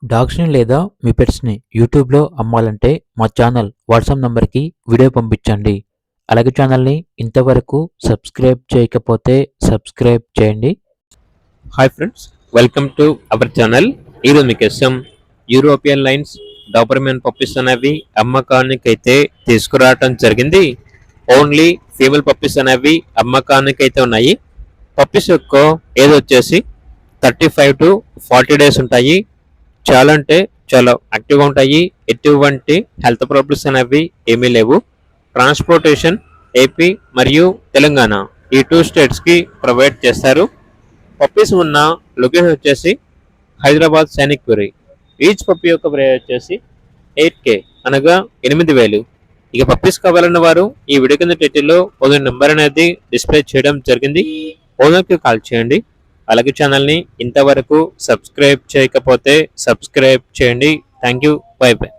డాగ్స్‌ని లేదా మీ పెట్స్‌ని యూట్యూబ్‌లో అమ్మాలంటే మా ఛానల్ వాట్సాప్ నంబర్‌కి వీడియో పంపించండి. అలాగే ఛానల్‌ని ఇంతవరకు సబ్స్క్రైబ్ చేయకపోతే సబ్స్క్రైబ్ చేయండి. Hi friends, welcome to our channel. ఈరోజు మీకోసం యూరోపియన్ లైన్స్ డాబర్మెన్ పప్పీస్ అనేవి అమ్మకానికైతే తీసుకురావటం జరిగింది. ఓన్లీ ఫీమేల్ పప్పీస్ అనేవి అమ్మకానికైతే ఉన్నాయి. పప్పీస్ యొక్క ఏజ్ వచ్చేసి 35 to 40 డేస్ ఉంటాయి. చాలా అంటే చాలా యాక్టివ్గా ఉంటాయి. ఎటువంటి హెల్త్ ప్రాబ్లమ్స్ అనేవి ఏమీ లేవు. ట్రాన్స్పోర్టేషన్ ఏపీ మరియు తెలంగాణ ఈ 2 స్టేట్స్కి ప్రొవైడ్ చేస్తారు. పప్పీస్ ఉన్న లొకేషన్ వచ్చేసి హైదరాబాద్ సైనిక్పురి. ఈచ్ పప్పీ యొక్క ప్రైస్ వచ్చేసి 8K అనగా 8,000. ఇక పప్పీస్ కావాలన్న వారు ఈ వీడియో కింద టైటిల్లో ఓనర్ నెంబర్ అనేది డిస్ప్లే చేయడం జరిగింది. ఓనర్కి కాల్ చేయండి. అలాగే ఛానల్ని ఇంతవరకు సబ్స్క్రైబ్ చేయకపోతే సబ్స్క్రైబ్ చేయండి. Thank you. By by.